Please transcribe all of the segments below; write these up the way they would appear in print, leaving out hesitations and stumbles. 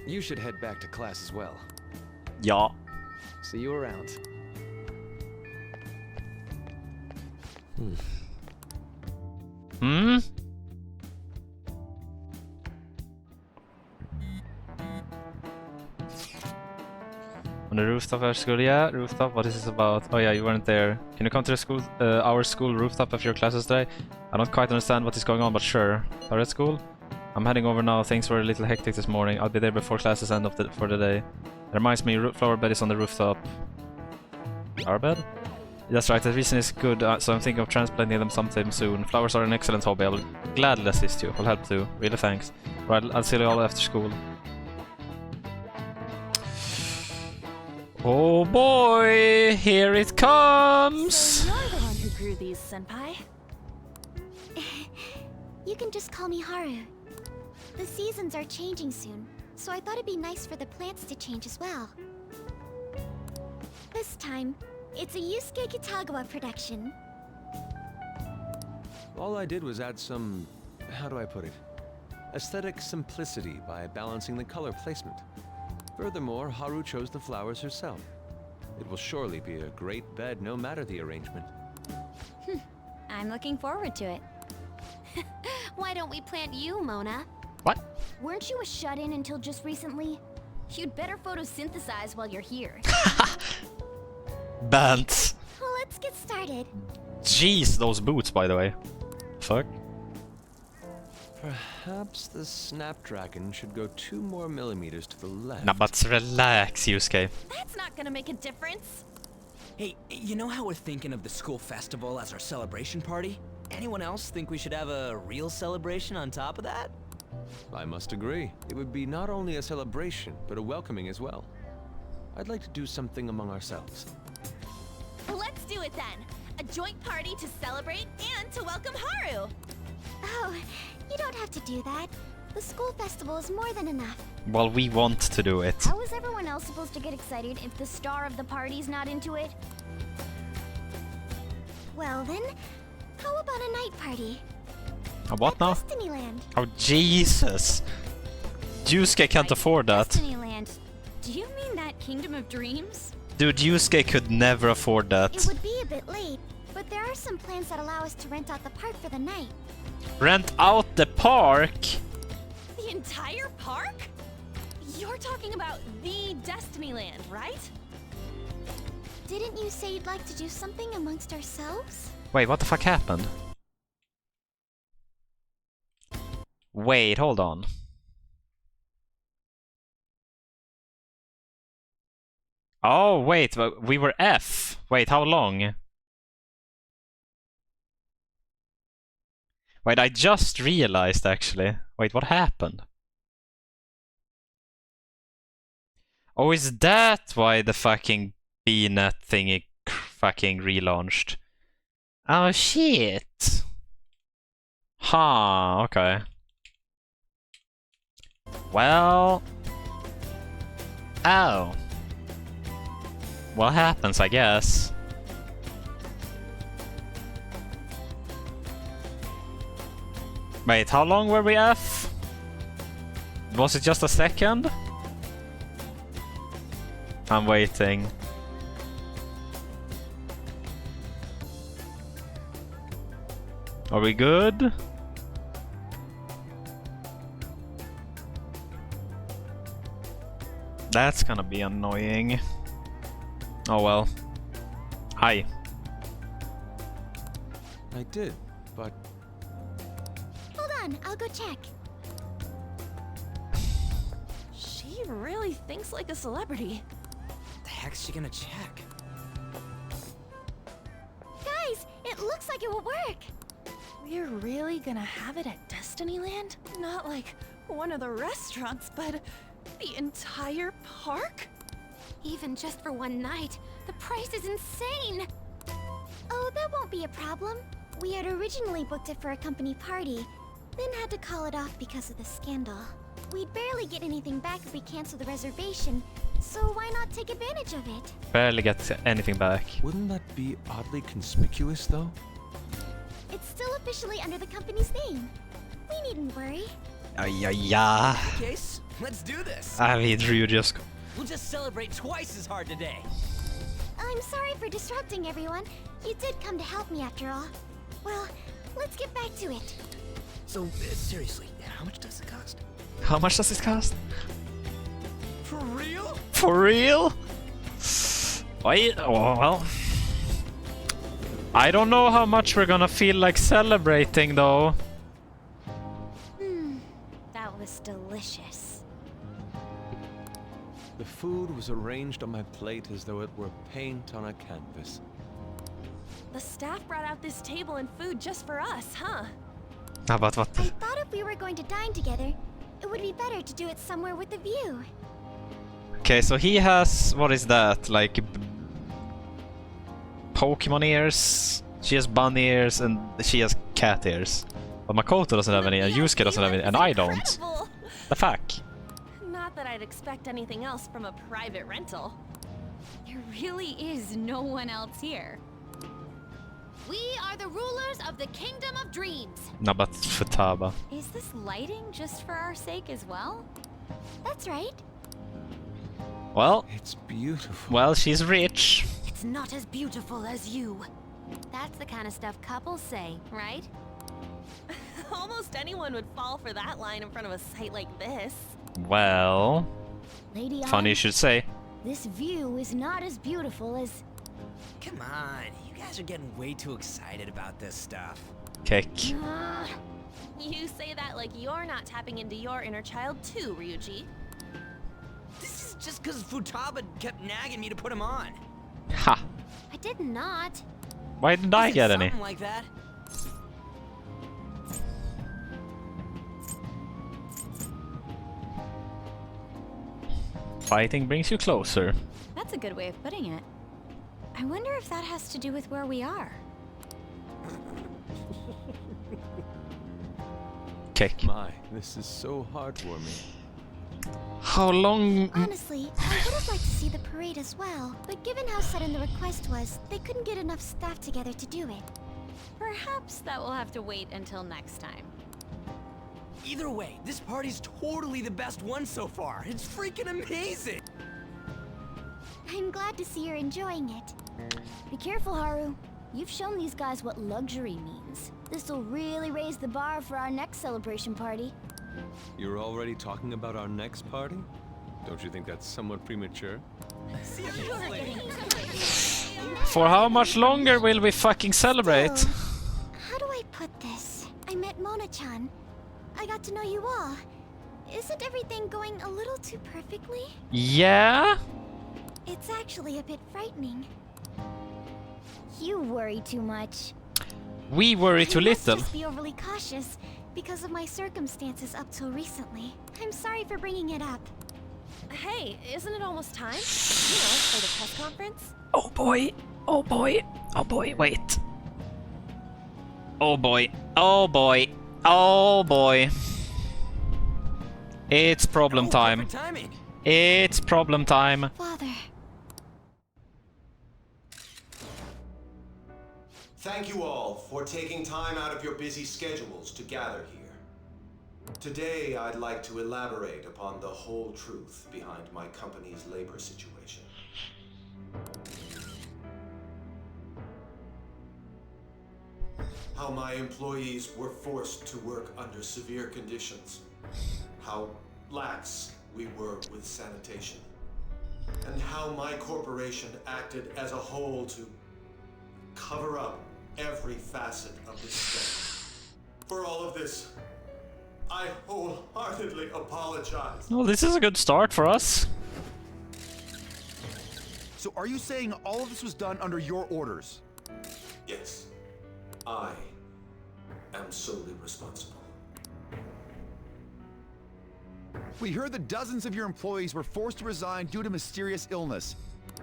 You should head back to class as well. Ja. See you around. Hmm? On the rooftop of school, yeah, rooftop, what is this about? Oh yeah, you weren't there. Can you come to the school, our school rooftop after your classes today? I don't quite understand what is going on, but sure. Are you at school? I'm heading over now, things were a little hectic this morning. I'll be there before classes end for the day. It reminds me, flower bed is on the rooftop. Our bed? That's right, the reason is good, so I'm thinking of transplanting them sometime soon. Flowers are an excellent hobby, I'll gladly assist you. I'll help too. Really thanks. Right, I'll see you all after school. Oh boy, here it comes! So you're the one who grew these, Senpai. You can just call me Haru. The seasons are changing soon, so I thought it'd be nice for the plants to change as well. This time, it's a Yusuke Kitagawa production. All I did was add some, how do I put it? Aesthetic simplicity by balancing the color placement. Furthermore, Haru chose the flowers herself. It will surely be a great bed no matter the arrangement. I'm looking forward to it. Why don't we plant you, Mona? What? Weren't you a shut-in until just recently? You'd better photosynthesize while you're here. Bants. Well, let's get started. Jeez, those boots, by the way. Fuck. Perhaps the Snapdragon should go 2 more millimeters to the left. Nah, but relax, Yusuke. That's not gonna make a difference. Hey, you know how we're thinking of the school festival as our celebration party? Anyone else think we should have a real celebration on top of that? I must agree. It would be not only a celebration, but a welcoming as well. I'd like to do something among ourselves. Let's do it then. A joint party to celebrate and to welcome Haru. Oh, you don't have to do that. The school festival is more than enough. Well, we want to do it. How is everyone else supposed to get excited if the star of the party's not into it? Well then, how about a night party? A what now? Destinyland. Oh, Jesus. Yusuke can't afford that. Destinyland. Do you mean that Kingdom of Dreams? Dude, Yusuke could never afford It that. would be a bit late, but there are some plans that allow us to rent out the park for the night. Rent out the park? The entire park? You're talking about the Destinyland, right? Didn't you say you'd like to do something amongst ourselves? Wait, what the fuck happened? Wait, hold on. Oh, wait, we were F. Wait, how long? Wait, I just realized actually. Wait, what happened? Oh, is that why the fucking BNet thingy fucking relaunched? Oh shit. Huh, okay. Well... Oh. What happens, I guess? Wait, how long were we F? Was it just a second? I'm waiting. Are we good? That's gonna be annoying. Oh well. Hi. I did, but Hold on, I'll go check. She really thinks like a celebrity. The heck's she gonna check? Guys, it looks like it will work. We're really gonna have it at Destinyland? Not like one of the restaurants, but the entire park? Even just for one night, the price is insane. Oh, that won't be a problem. We had originally booked it for a company party, then had to call it off because of the scandal. We'd barely get anything back if we cancel the reservation, so why not take advantage of it? Barely get anything back. wouldn't that be oddly conspicuous though? It's still officially under the company's name. We needn't worry. Ja. Case, let's do this. Vi drew just... We'll just celebrate twice as hard today. I'm sorry for disrupting everyone. You did come to help me after all. Well, let's get back to it. So, seriously, how much does it cost? How much does this cost? For real? For real? Wait, oh, well... I don't know how much we're gonna feel like celebrating, though. That was delicious. The food was arranged on my plate as though it were paint on a canvas. The staff brought out this table and food just for us, huh? But what? I thought if we were going to dine together, it would be better to do it somewhere with a view. Okay, so he has... What is that? Like... Pokemon ears? She has bunny ears and she has cat ears. But Makoto doesn't have any, and Yusuke doesn't have any, and I don't. Incredible. The fuck? Not that I'd expect anything else from a private rental. There really is no one else here. We are the rulers of the Kingdom of Dreams. No, but Futaba. Is this lighting just for our sake as well? That's right. Well, It's beautiful. well, she's rich. It's not as beautiful as you. That's the kind of stuff couples say, right? Almost anyone would fall for that line in front of a site like this. Well, Lady funny you should say. this view is not as beautiful as... Come on, you guys are getting way too excited about this stuff. Kick. You say that like you're not tapping into your inner child too, Ryuji. This is just because Futaba kept nagging me to put him on. Ha! I did not. Why didn't I Is it get any? something like that? Fighting brings you closer. That's a good way of putting it. I wonder if that has to do with where we are. Kick. My, this is so heartwarming. How long? Honestly, I would have liked to see the parade as well, but given how sudden the request was, they couldn't get enough staff together to do it. Perhaps that will have to wait until next time. Either way, this party's totally the best one so far. It's freaking amazing. I'm glad to see you're enjoying it. Be careful, Haru. You've shown these guys what luxury means. This'll really raise the bar for our next celebration party. You're already talking about our next party? Don't you think that's somewhat premature? For how much longer will we fucking celebrate? So, how do I put this? I met Mona-chan. I got to know you all. Isn't everything going a little too perfectly? Yeah? It's actually a bit frightening. You worry too much. We worry too I must little. just be overly cautious because of my circumstances up till recently. I'm sorry for bringing it up. Hey, isn't it almost time? You know, for the press conference? Oh boy. Oh boy. Oh boy. Wait. Oh boy. Oh boy. Oh boy. It's problem time. Perfect timing. It's problem time. Father, Thank you all for taking time out of your busy schedules to gather here. Today, I'd like to elaborate upon the whole truth behind my company's labor situation. How my employees were forced to work under severe conditions. How lax we were with sanitation. And how my corporation acted as a whole to cover up every facet of this scandal. For all of this, I wholeheartedly apologize. Well, this is a good start for us. So are you saying all of this was done under your orders? Yes, I am solely responsible. We heard that dozens of your employees were forced to resign due to mysterious illness.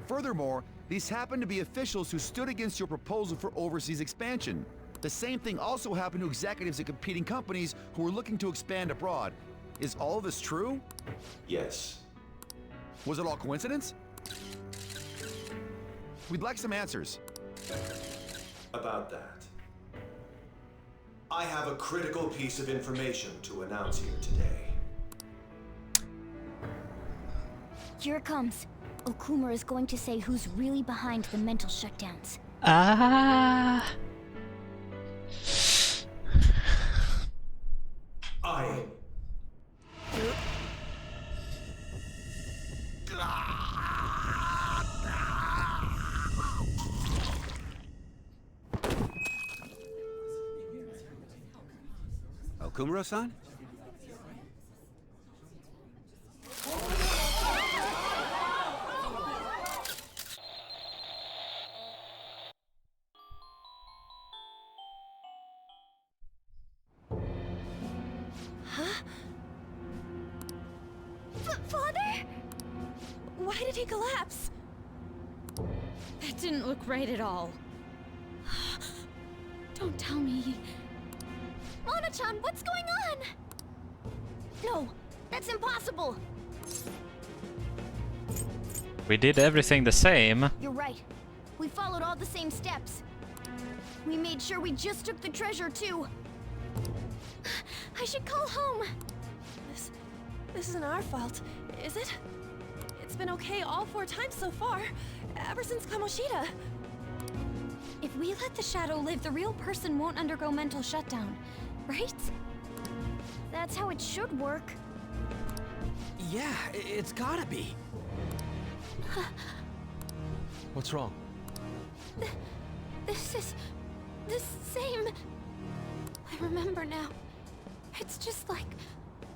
Furthermore, these happened to be officials who stood against your proposal for overseas expansion. The same thing also happened to executives at competing companies who were looking to expand abroad. Is all of this true? Yes, Was it all coincidence? We'd like some answers. about that. I have a critical piece of information to announce here today. Here it comes. Okumura is going to say who's really behind the mental shutdowns. Ah. I... Okumura-san? Father? Why did he collapse? That didn't look right at all. Don't tell me. Mona-chan, what's going on? No, that's impossible. We did everything the same. You're right. We followed all the same steps. We made sure we just took the treasure, too. I should call home. This isn't our fault, is it? It's been okay all 4 times so far, ever since Kamoshida. If we let the shadow live, the real person won't undergo mental shutdown, right? That's how it should work. Yeah, it's gotta be. What's wrong? This is the same. I remember now. It's just like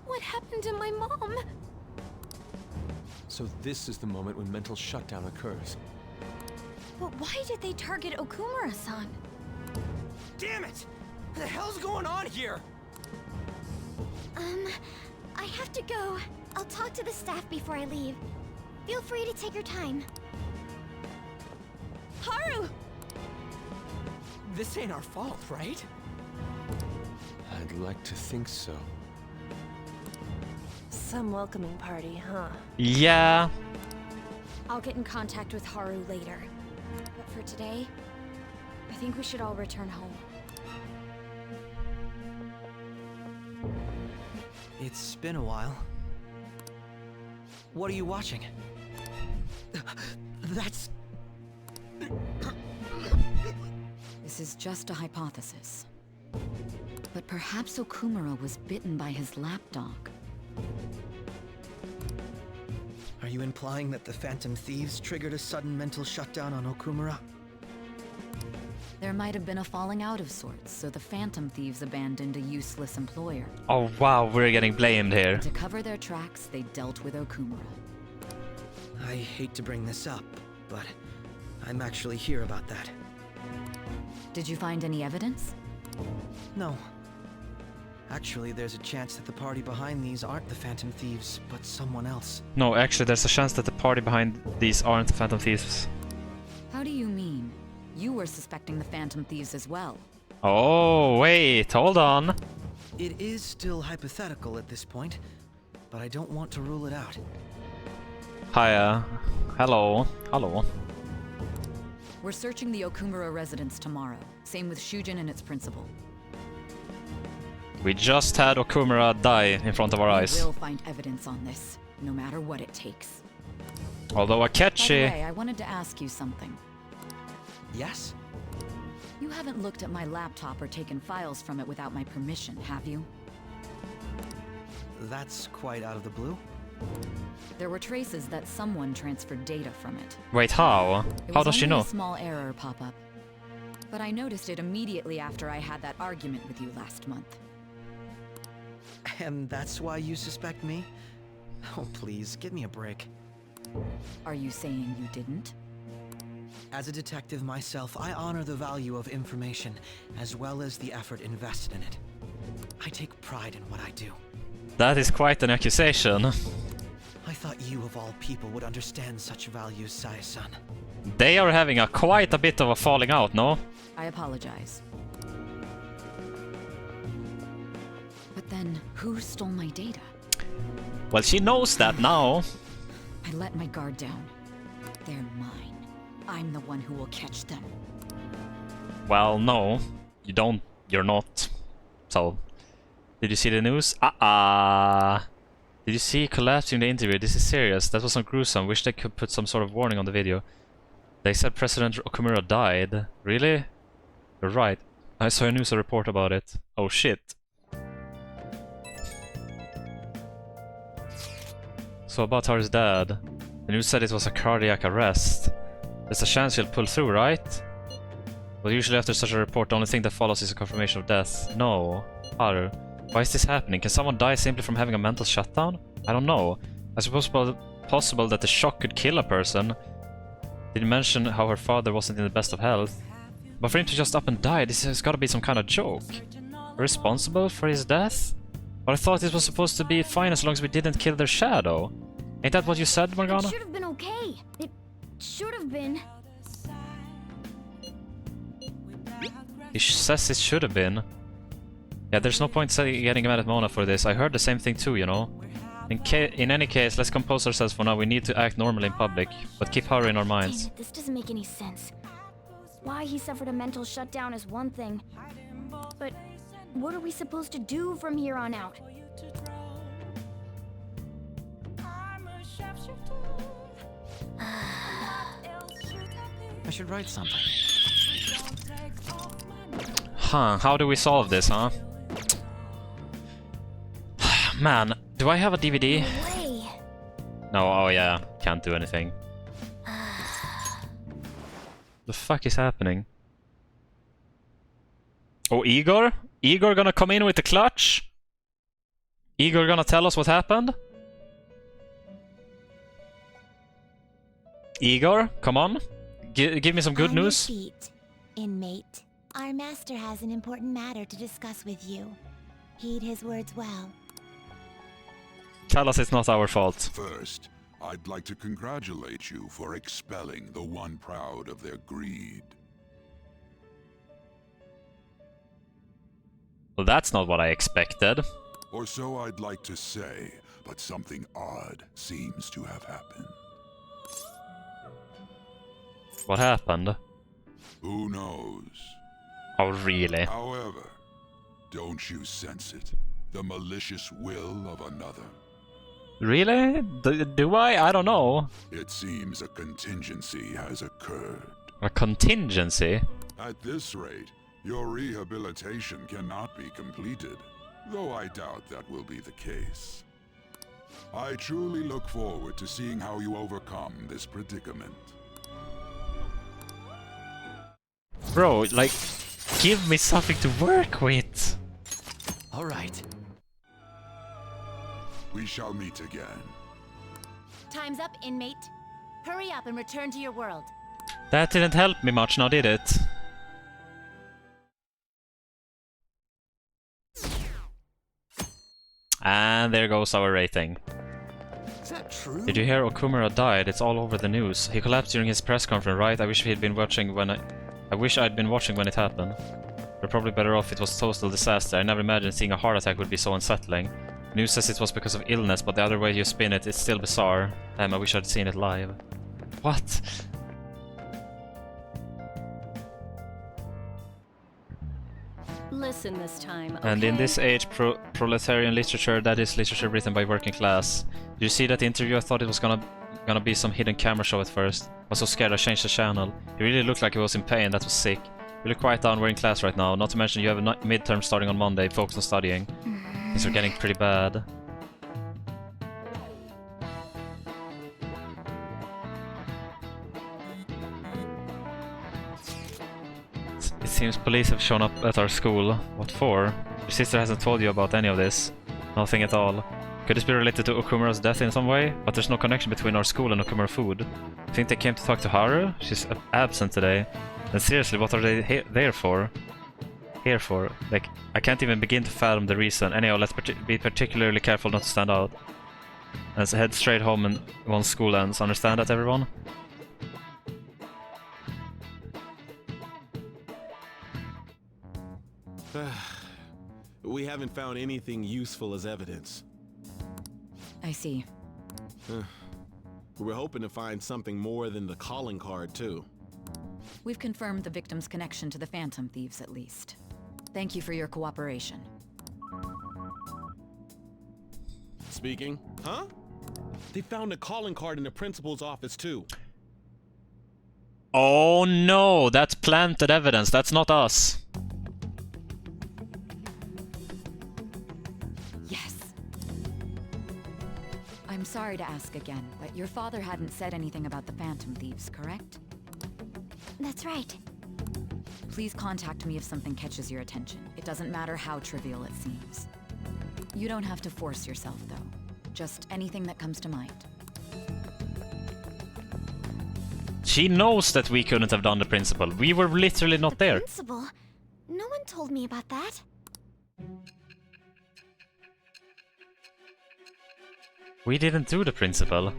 what happened to my mom. So this is the moment when mental shutdown occurs. But why did they target Okumura-san? Damn it! What the hell's going on here? I have to go. I'll talk to the staff before I leave. Feel free to take your time. Haru! This ain't our fault, right? I'd like to think so. Some welcoming party, huh? Yeah. I'll get in contact with Haru later. But for today, I think we should all return home. It's been a while. What are you watching? That's... This is just a hypothesis. But perhaps Okumura was bitten by his lapdog. Are you implying that the Phantom Thieves triggered a sudden mental shutdown on Okumura? There might have been a falling out of sorts, so the Phantom Thieves abandoned a useless employer. Oh wow, we're getting blamed here. To cover their tracks, they dealt with Okumura. I hate to bring this up, but I'm actually here about that. Did you find any evidence? No. Actually, there's a chance that the party behind these aren't the Phantom Thieves, but someone else. No, actually, there's a chance that the party behind these aren't the Phantom Thieves. How do you mean? You were suspecting the Phantom Thieves as well. Oh, wait, hold on. It is still hypothetical at this point, but I don't want to rule it out. Hiya. Hello. Hello. We're searching the Okumura residence tomorrow. Same with Shujin and its principal. We just had Okumura die in front of our eyes. We will find evidence on this, no matter what it takes. Although By the Akechi... way, I wanted to ask you something. Yes? You haven't looked at my laptop or taken files from it without my permission, have you? That's quite out of the blue. There were traces that someone transferred data from it. Wait, how? It How was does she only know? a small error pop up. But I noticed it immediately after I had that argument with you last month. And that's why you suspect me? Oh, please, give me a break. Are you saying you didn't? As a detective myself, I honor the value of information, as well as the effort invested in it. I take pride in what I do. That is quite an accusation. I thought you of all people would understand such values, Sae-san. They are having quite a bit of a falling out, no? I apologize. But then, who stole my data? Well, she knows that now. I let my guard down. They're mine. I'm the one who will catch them. Well, no. You don't. You're not. So, did you see the news? Did you see collapsing the interview? This is serious. That was so gruesome. Wish they could put some sort of warning on the video. They said President Okumura died. Really? You're right. I saw a news report about it. Oh shit. So about Haru's dad. The news said it was a cardiac arrest. There's a chance he'll pull through, right? But usually after such a report, the only thing that follows is a confirmation of death. No. Haru. Why is this happening? Can someone die simply from having a mental shutdown? I don't know. I suppose possible that the shock could kill a person. Did you mention how her father wasn't in the best of health? But for him to just up and die, this has gotta be some kind of joke. Responsible for his death? But I thought it was supposed to be fine as long as we didn't kill their shadow. Ain't that what you said, Morgana? It should have been okay. It should have been. He says it should have been. Yeah, there's no point getting mad at Mona for this. I heard the same thing too, you know. In any case, let's compose ourselves for now. We need to act normally in public, but keep Haru in our minds. Damn it, this doesn't make any sense. Why he suffered a mental shutdown is one thing, but what are we supposed to do from here on out? I should write something. Huh, how do we solve this, huh? Man, do I have a DVD? Way. No, oh yeah, can't do anything. The fuck is happening? Oh, Igor? Igor gonna come in with the clutch? Igor gonna tell us what happened? Igor, come on. Give me some good news. On your feet, inmate. Our master has an important matter to discuss with you. Heed his words well. Tell us it's not our fault. First, I'd like to congratulate you for expelling the one proud of their greed. Well, that's not what I expected. Or so I'd like to say, but something odd seems to have happened. What happened? Who knows? Oh, really? However, don't you sense it? The malicious will of another? Really? Do I? I don't know. It seems a contingency has occurred. A contingency? At this rate, your rehabilitation cannot be completed, though I doubt that will be the case. I truly look forward to seeing how you overcome this predicament. Bro, like, give me something to work with. All right. We shall meet again. Time's up, inmate. Hurry up and return to your world. That didn't help me much now, did it? And there goes our rating. Is that true? Did you hear Okumura died? It's all over the news. He collapsed during his press conference, right? I wish I'd been watching when it happened. We're probably better off. It was a total disaster. I never imagined seeing a heart attack would be so unsettling. News says it was because of illness, but the other way you spin it, it's still bizarre. I wish I'd seen it live. What? Listen this time, okay? And in this age, proletarian literature, that is literature written by working class. Did you see that interview? I thought it was gonna be some hidden camera show at first. I was so scared I changed the channel. He really looked like he was in pain. That was sick. Really quiet down. We're in class right now. Not to mention you have a midterm starting on Monday. Focus on studying. Things are getting pretty bad. It seems police have shown up at our school. What for? Your sister hasn't told you about any of this. Nothing at all. Could this be related to Okumura's death in some way? But there's no connection between our school and Okumura food. Think they came to talk to Haru? She's absent today. And seriously, what are they there for? Here for? Like, I can't even begin to fathom the reason. Anyhow, let's be particularly careful not to stand out. And head straight home and once school ends. Understand that, everyone? We haven't found anything useful as evidence. I see. We were hoping to find something more than the calling card, too. We've confirmed the victim's connection to the Phantom Thieves, at least. Thank you for your cooperation. speaking. Huh? They found a calling card in the principal's office, too. Oh no, that's planted evidence. That's not us. Yes. I'm sorry to ask again, but your father hadn't said anything about the Phantom Thieves, correct? That's right. Please contact me if something catches your attention. It doesn't matter how trivial it seems. You don't have to force yourself, though. Just anything that comes to mind. She knows that we couldn't have done the principal. We were literally not there. Principal? No one told me about that. We didn't do the principal.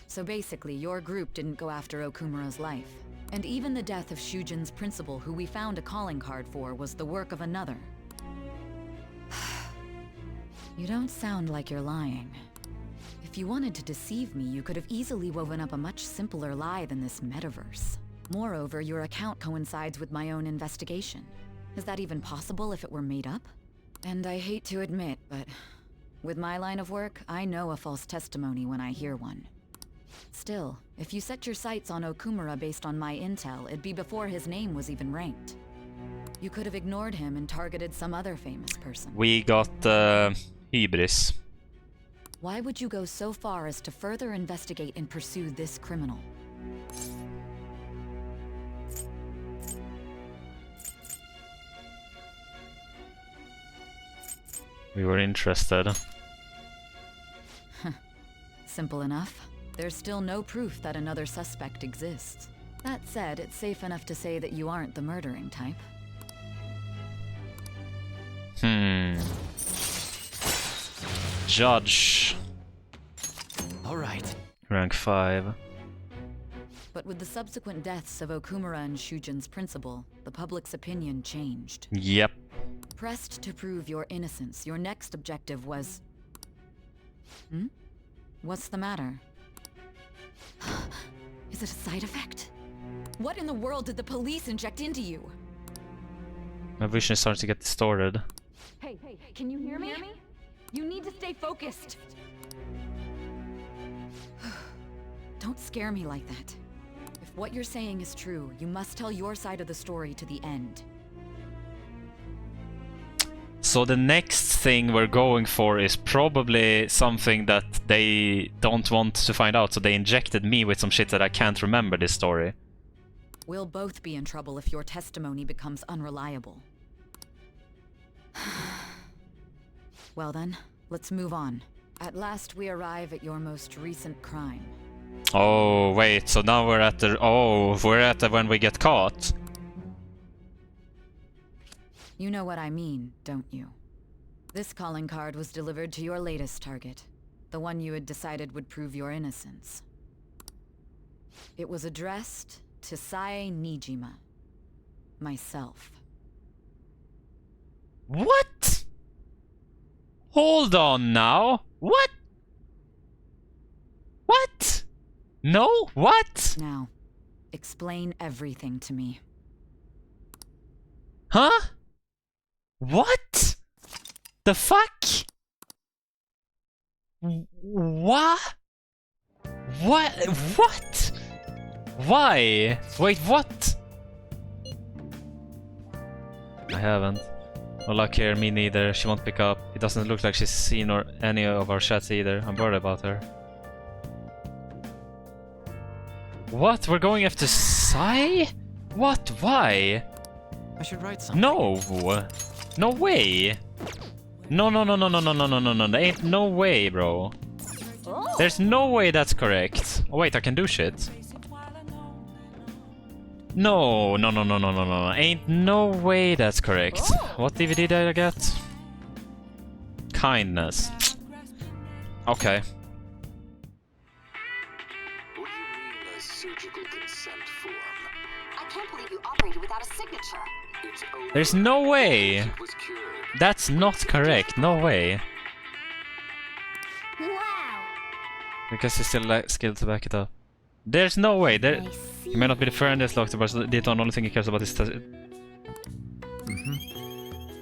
So basically, your group didn't go after Okumura's life. And even the death of Shujin's principal, who we found a calling card for, was the work of another. You don't sound like you're lying. If you wanted to deceive me, you could have easily woven up a much simpler lie than this metaverse. Moreover, your account coincides with my own investigation. Is that even possible if it were made up? And I hate to admit, but with my line of work, I know a false testimony when I hear one. Still, if you set your sights on Okumura based on my intel, it'd be before his name was even ranked. You could have ignored him and targeted some other famous person. We got hybris. Why would you go so far as to further investigate and pursue this criminal? We were interested. Simple enough. There's still no proof that another suspect exists. That said, it's safe enough to say that you aren't the murdering type. Judge. All right. Rank 5. But with the subsequent deaths of Okumura and Shujin's principal, the public's opinion changed. Yep. Pressed to prove your innocence, your next objective was... What's the matter? Is it a side effect? What in the world did the police inject into you? My vision is starting to get distorted. Hey, can you hear me? You need to stay focused. Don't scare me like that. If what you're saying is true, you must tell your side of the story to the end. So the next thing we're going for is probably something that they don't want to find out, so they injected me with some shit that I can't remember this story. We'll both be in trouble if your testimony becomes unreliable. Well then, let's move on. At last we arrive at your most recent crime. Oh, wait, so now we're at the... Oh, we're at the when we get caught. You know what I mean, don't you? This calling card was delivered to your latest target, the one you had decided would prove your innocence. It was addressed to Sae Nijima, myself. What? Hold on now. What? What? No? What? Now, explain everything to me. Huh? What? The fuck? What? What? What? Why? Wait, what? I haven't. No luck here, me neither. She won't pick up. It doesn't look like she's seen or any of our chats either. I'm worried about her. What? We're going after Sae? What? Why? I should write something. No! No way! No. There ain't no way, bro. There's no way that's correct. Oh wait, I can do shit. No. Ain't no way that's correct. What DVD did I get? Kindness. Okay. What do you mean a surgical consent form? I can't believe you operated without a signature. It's over. There's no way. It was cured. That's not correct. No way. Wow. Because he still lacks skill to back it up. There's no way. There. I see. He may not be the friendliest doctor, but the only thing he cares about is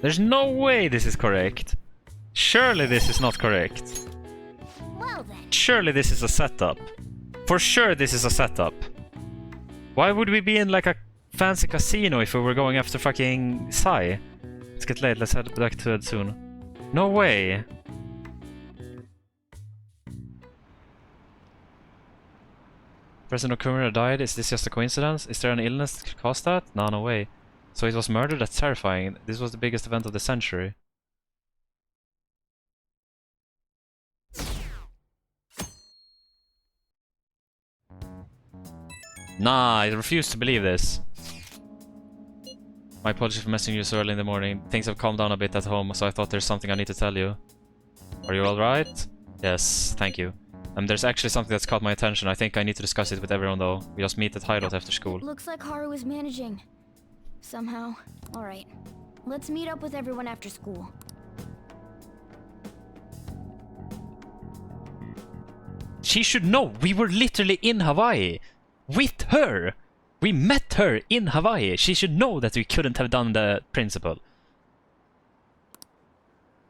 There's no way this is correct. Surely this is not correct. Well then. Surely this is a setup. For sure this is a setup. Why would we be in like a fancy casino if we were going after fucking Sai? Let's get late, let's head back to it soon. No way! President Okumura died, is this just a coincidence? Is there an illness that caused that? No, no way. So it was murder? That's terrifying. This was the biggest event of the century. Nah, I refuse to believe this. My apologies for messing you so early in the morning. Things have calmed down a bit at home, so I thought there's something I need to tell you. Are you alright? Yes, thank you. There's actually something that's caught my attention. I think I need to discuss it with everyone though. We just meet at Hideout after school. Looks like Haru is managing. Somehow. Alright. Let's meet up with everyone after school. She should know! We were literally in Hawaii! With her! We met her in Hawaii! She should know that we couldn't have done the principal.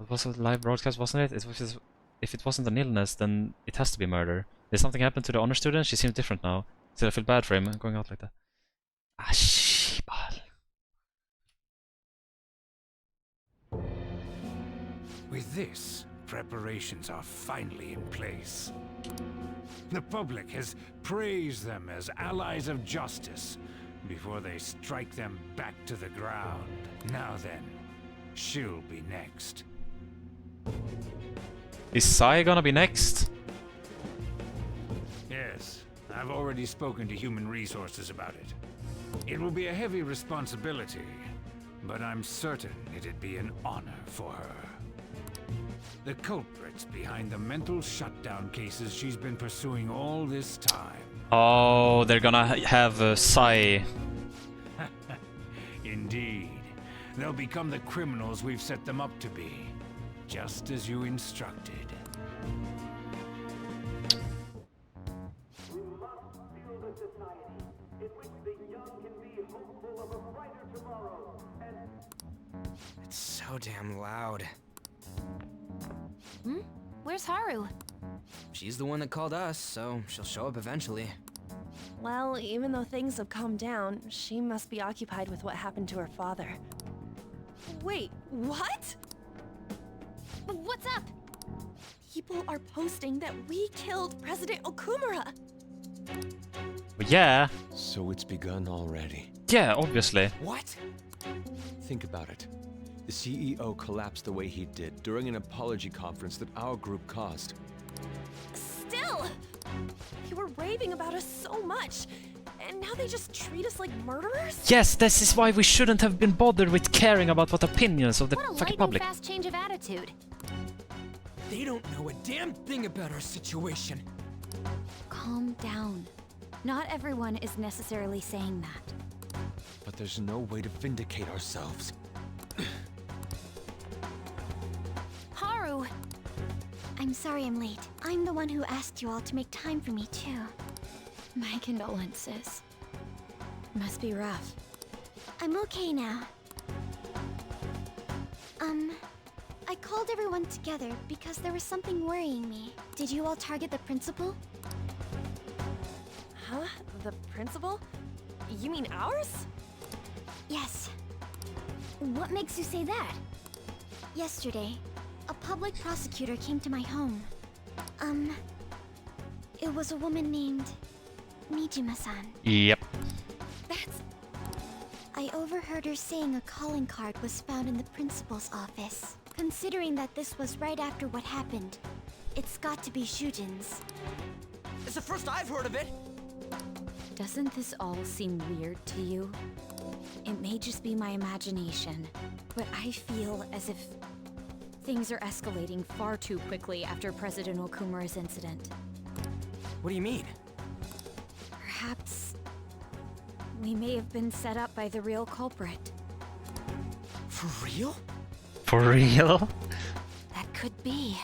It was a live broadcast, wasn't it? If it wasn't an illness, then it has to be murder. Did something happen to the honor student? She seems different now. Still, I feel bad for him going out like that. Ah, shibal. With this, preparations are finally in place. The public has praised them as allies of justice before they strike them back to the ground. Now then, she'll be next. Is Sai gonna be next? Yes, I've already spoken to Human Resources about it. It will be a heavy responsibility, but I'm certain it'd be an honor for her. The culprits behind the mental shutdown cases she's been pursuing all this time. Oh, they're gonna have Sai. Indeed. They'll become the criminals we've set them up to be. Just as you instructed. It's so damn loud. Hmm? Where's Haru? She's the one that called us, so she'll show up eventually. Well, even though things have calmed down, she must be occupied with what happened to her father. Wait, what? What's up? People are posting that we killed President Okumura. Yeah. So it's begun already. Yeah, obviously. What? Think about it. The CEO collapsed the way he did during an apology conference that our group caused. Still! You were raving about us so much, and now they just treat us like murderers? Yes, this is why we shouldn't have been bothered with caring about what opinions of the fucking public. Fast change of attitude. They don't know a damn thing about our situation. Calm down. Not everyone is necessarily saying that. But there's no way to vindicate ourselves. Haru! I'm sorry I'm late. I'm the one who asked you all to make time for me, too. My condolences. Must be rough. I'm okay now. I called everyone together because there was something worrying me. Did you all target the principal? Huh? The principal? You mean ours? Yes. What makes you say that? Yesterday, a public prosecutor came to my home. It was a woman named Nijima-san. Yep. I overheard her saying a calling card was found in the principal's office. Considering that this was right after what happened, it's got to be Shujin's. It's the first I've heard of it! Doesn't this all seem weird to you? It may just be my imagination, but I feel as if things are escalating far too quickly after President Okumura's incident. What do you mean? Perhaps we may have been set up by the real culprit. For real? For real? That could be.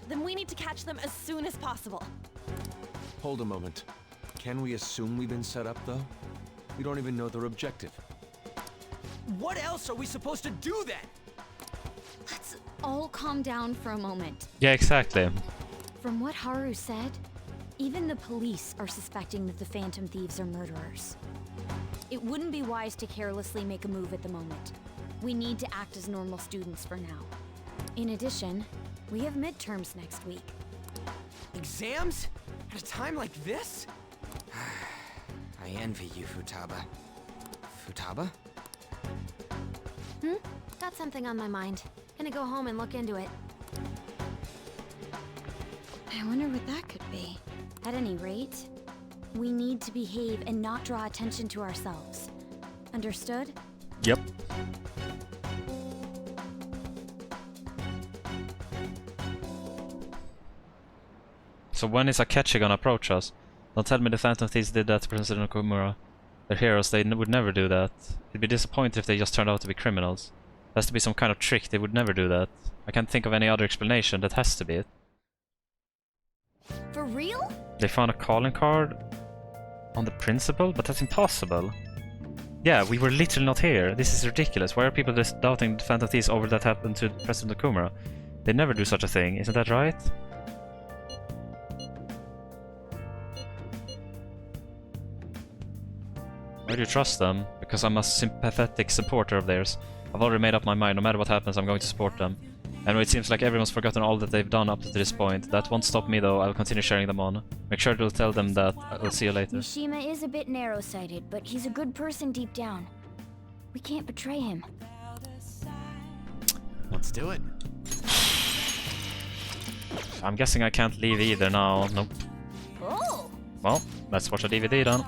Then we need to catch them as soon as possible. Hold a moment. Can we assume we've been set up, though? We don't even know their objective. What else are we supposed to do then? Let's all calm down for a moment. Yeah, exactly. From what Haru said, even the police are suspecting that the Phantom Thieves are murderers. It wouldn't be wise to carelessly make a move at the moment. We need to act as normal students for now. In addition, we have midterms next week. Exams? At a time like this? I envy you, Futaba. Futaba? Got something on my mind. Gonna go home and look into it. I wonder what that could be. At any rate, we need to behave and not draw attention to ourselves. Understood? Yep. So when is Akechi gonna approach us? Don't tell me the Phantom Thieves did that to President Okumura. They're heroes, they would never do that. It'd be disappointed if they just turned out to be criminals. There has to be some kind of trick, they would never do that. I can't think of any other explanation, that has to be it. For real? They found a calling card on the principal? But that's impossible. Yeah, we were literally not here. This is ridiculous. Why are people just doubting the Phantom Thieves over that happened to President Okumura? They never do such a thing, isn't that right? Why do you trust them? Because I'm a sympathetic supporter of theirs. I've already made up my mind, no matter what happens, I'm going to support them. Anyway, it seems like everyone's forgotten all that they've done up to this point. That won't stop me though, I'll continue sharing them on. Make sure to tell them that I'll see you later. Mishima is a bit narrow-sighted, but he's a good person deep down. We can't betray him. Let's do it. I'm guessing I can't leave either now. Nope. Oh! Well, let's watch a DVD then.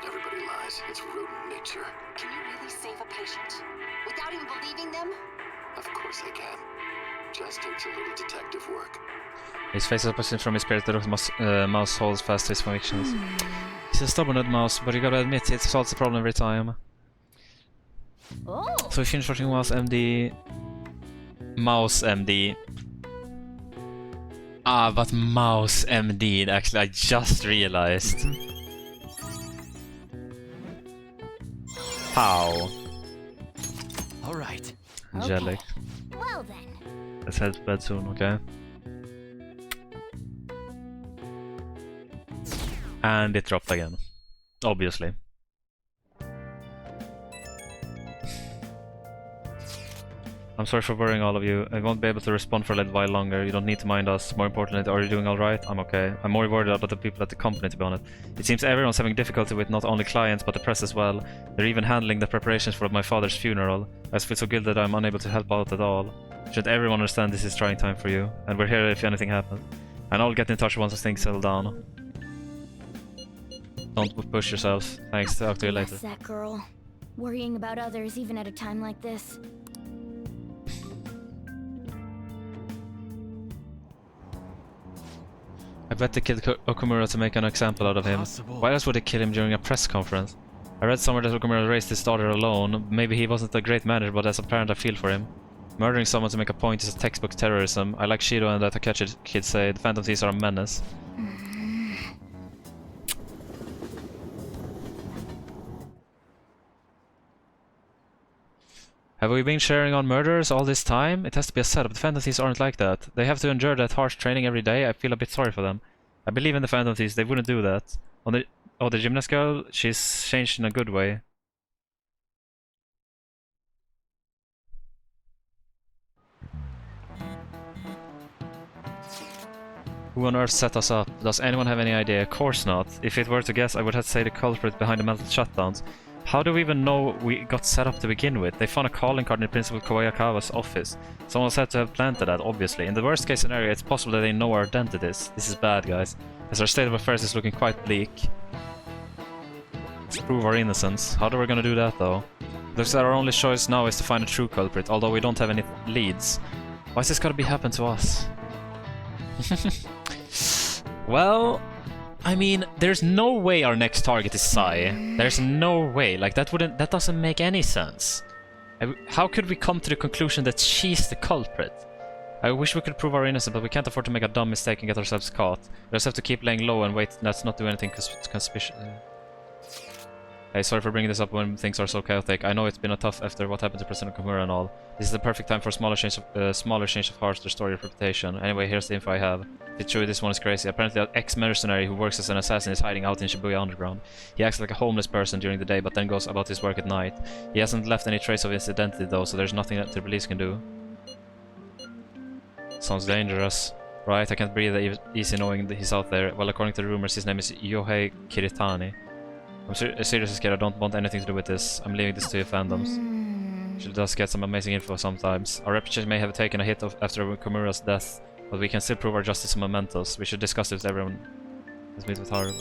Everybody lies. It's rodent nature. Can you really save a patient? Without even believing them? Of course I can. Just takes a little detective work. His face is opposite from his spirit, the mouse holds fast to his convictions. He's a stubborn old mouse, but you gotta admit it solves the problem every time. Oh! So we finished watching Mouse MD. Mouse MD. Ah, but Mouse MD, actually, I just realized. Pow. Alright. Angelic. Well then. Let's head to bed soon, okay? And it dropped again. Obviously. I'm sorry for worrying all of you. I won't be able to respond for a little while longer. You don't need to mind us. More importantly, are you doing alright? I'm okay. I'm more worried about the people at the company, to be honest. It seems everyone's having difficulty with not only clients, but the press as well. They're even handling the preparations for my father's funeral. I feel so guilty that I'm unable to help out at all. Should everyone understand this is trying time for you? And we're here if anything happens. And I'll get in touch once things settle down. Don't push yourselves. Thanks, talk to you later. Bless that girl. Worrying about others even at a time like this. I bet they killed Okumura to make an example out of him. Why else would they kill him during a press conference? I read somewhere that Okumura raised his daughter alone. Maybe he wasn't a great manager, but as a parent I feel for him. Murdering someone to make a point is a textbook terrorism. I like Shiro and that Akechi kids say the Phantom Thieves are a menace. Have we been sharing on murderers all this time? It has to be a setup. The Phantom Thieves aren't like that. They have to endure that harsh training every day. I feel a bit sorry for them. I believe in the Phantom Thieves. They wouldn't do that. The gymnast girl, she's changed in a good way. Who on earth set us up? Does anyone have any idea? Of course not. If it were to guess, I would have to say the culprit behind the mental shutdowns. How do we even know we got set up to begin with? They found a calling card in Principal Kobayakawa's office. Someone had to have planted that, obviously. In the worst case scenario, it's possible that they know our identities. This is bad, guys. As our state of affairs is looking quite bleak. Let's prove our innocence. How are we gonna do that, though? Looks like our only choice now is to find a true culprit, although we don't have any leads. Why is this gotta be happen to us? Well... I mean, there's no way our next target is Sai. There's no way. Like, that doesn't make any sense. How could we come to the conclusion that she's the culprit? I wish we could prove our innocence, but we can't afford to make a dumb mistake and get ourselves caught. We just have to keep laying low and wait. Let's not do anything conspicuous. Hey, sorry for bringing this up when things are so chaotic. I know it's been a tough after what happened to President Komura and all. This is the perfect time for a smaller change of heart to restore your reputation. Anyway, here's the info I have. If it's true, this one is crazy. Apparently, an ex-mercenary who works as an assassin is hiding out in Shibuya Underground. He acts like a homeless person during the day, but then goes about his work at night. He hasn't left any trace of his identity though, so there's nothing that the police can do. Sounds dangerous. Right, I can't breathe easy knowing that he's out there. Well, according to the rumors, his name is Yohei Kiritani. I'm seriously scared. I don't want anything to do with this. I'm leaving this to your fandoms. She does get some amazing info sometimes. Our reputation may have taken a hit after Komura's death, but we can still prove our justice and mementos. We should discuss this with everyone. Let's meet with Haru.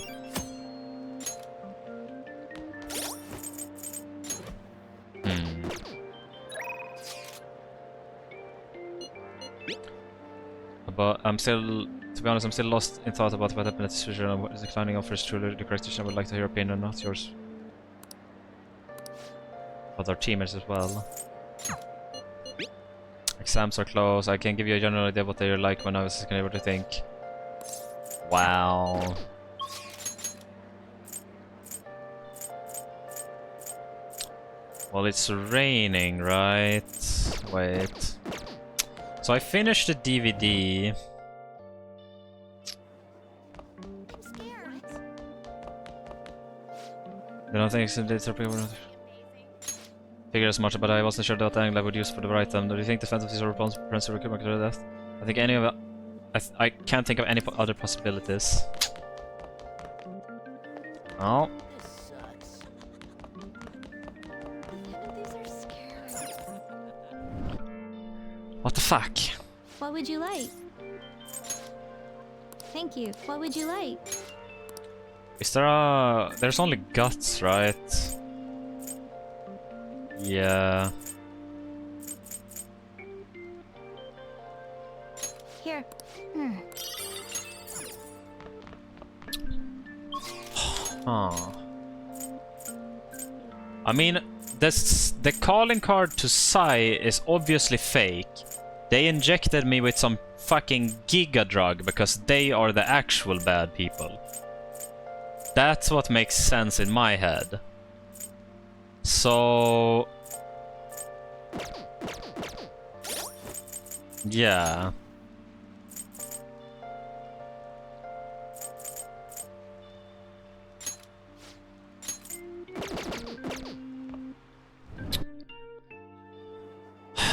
But I'm still, to be honest, I'm still lost in thought about what happened at this vision and what is declining offers truly the correct decision. I would like to hear your opinion, not yours. But our teammates as well. Exams are close. I can give you a general idea of what they're like when I was second. What do you think? Wow. Well, it's raining, right? Wait. So I finished the DVD. I don't think it's figure as much, but I wasn't sure what angle I would use for the right time. Do you think the Phantom Thieves are responsible for recruitment death? I think any of it. I can't think of any other possibilities. Oh. What the fuck? What would you like? Thank you. What would you like? Is there a... There's only guts, right? Yeah. Here. Huh. I mean, the calling card to Sai is obviously fake. They injected me with some fucking giga drug because they are the actual bad people. That's what makes sense in my head. So... yeah.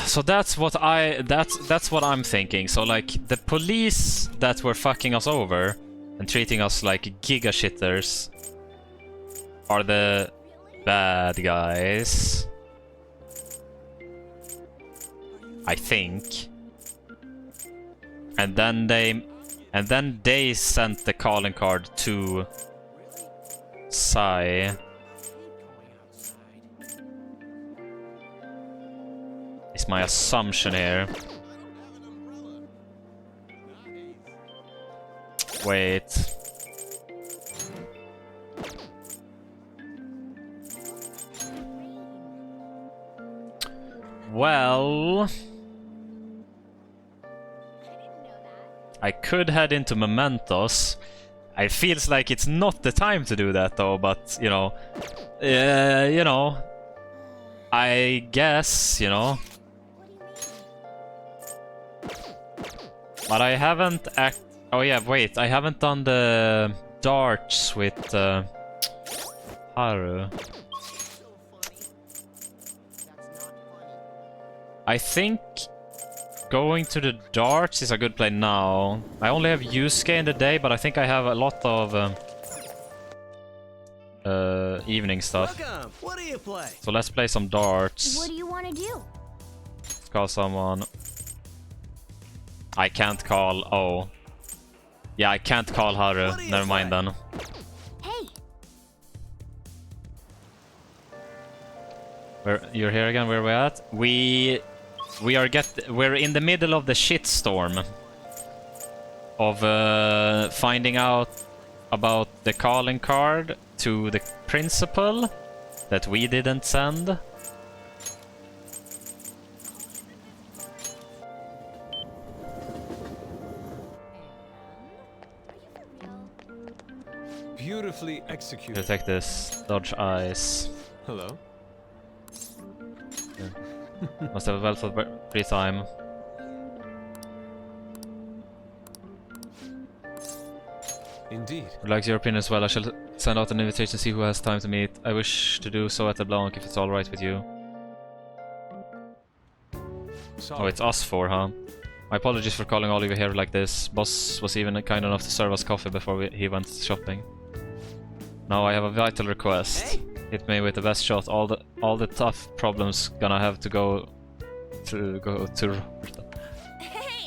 So that's what that's what I'm thinking. So like the police that were fucking us over and treating us like giga shitters are the bad guys, I think. And then they sent the calling card to Sai. Is my assumption here. Wait. Well, I could head into Mementos. It feels like it's not the time to do that though, but you know, I guess, But I haven't oh yeah, wait, I haven't done the darts with Haru. I think going to the darts is a good play now. I only have Yusuke in the day, but I think I have a lot of evening stuff. Welcome. What do you play? So let's play some darts. What do you want to do? Let's call someone. I can't call. Oh. Yeah, I can't call Haru. Never mind then. Hey. You're here again. Where are we at? We're in the middle of the shitstorm of finding out about the calling card to the principal that we didn't send. Beautifully executed. Here, take this. Dodge eyes. Hello? Yeah. Must have a well thought free time. Indeed. Would like your opinion as well. I shall send out an invitation to see who has time to meet. I wish to do so at the Blanc if it's alright with you. Sorry. Oh, it's us four, huh? My apologies for calling all of you here like this. Boss was even kind enough to serve us coffee before he went shopping. Now I have a vital request. Hit me with the best shot. All the tough problems gonna have to go to Roberta.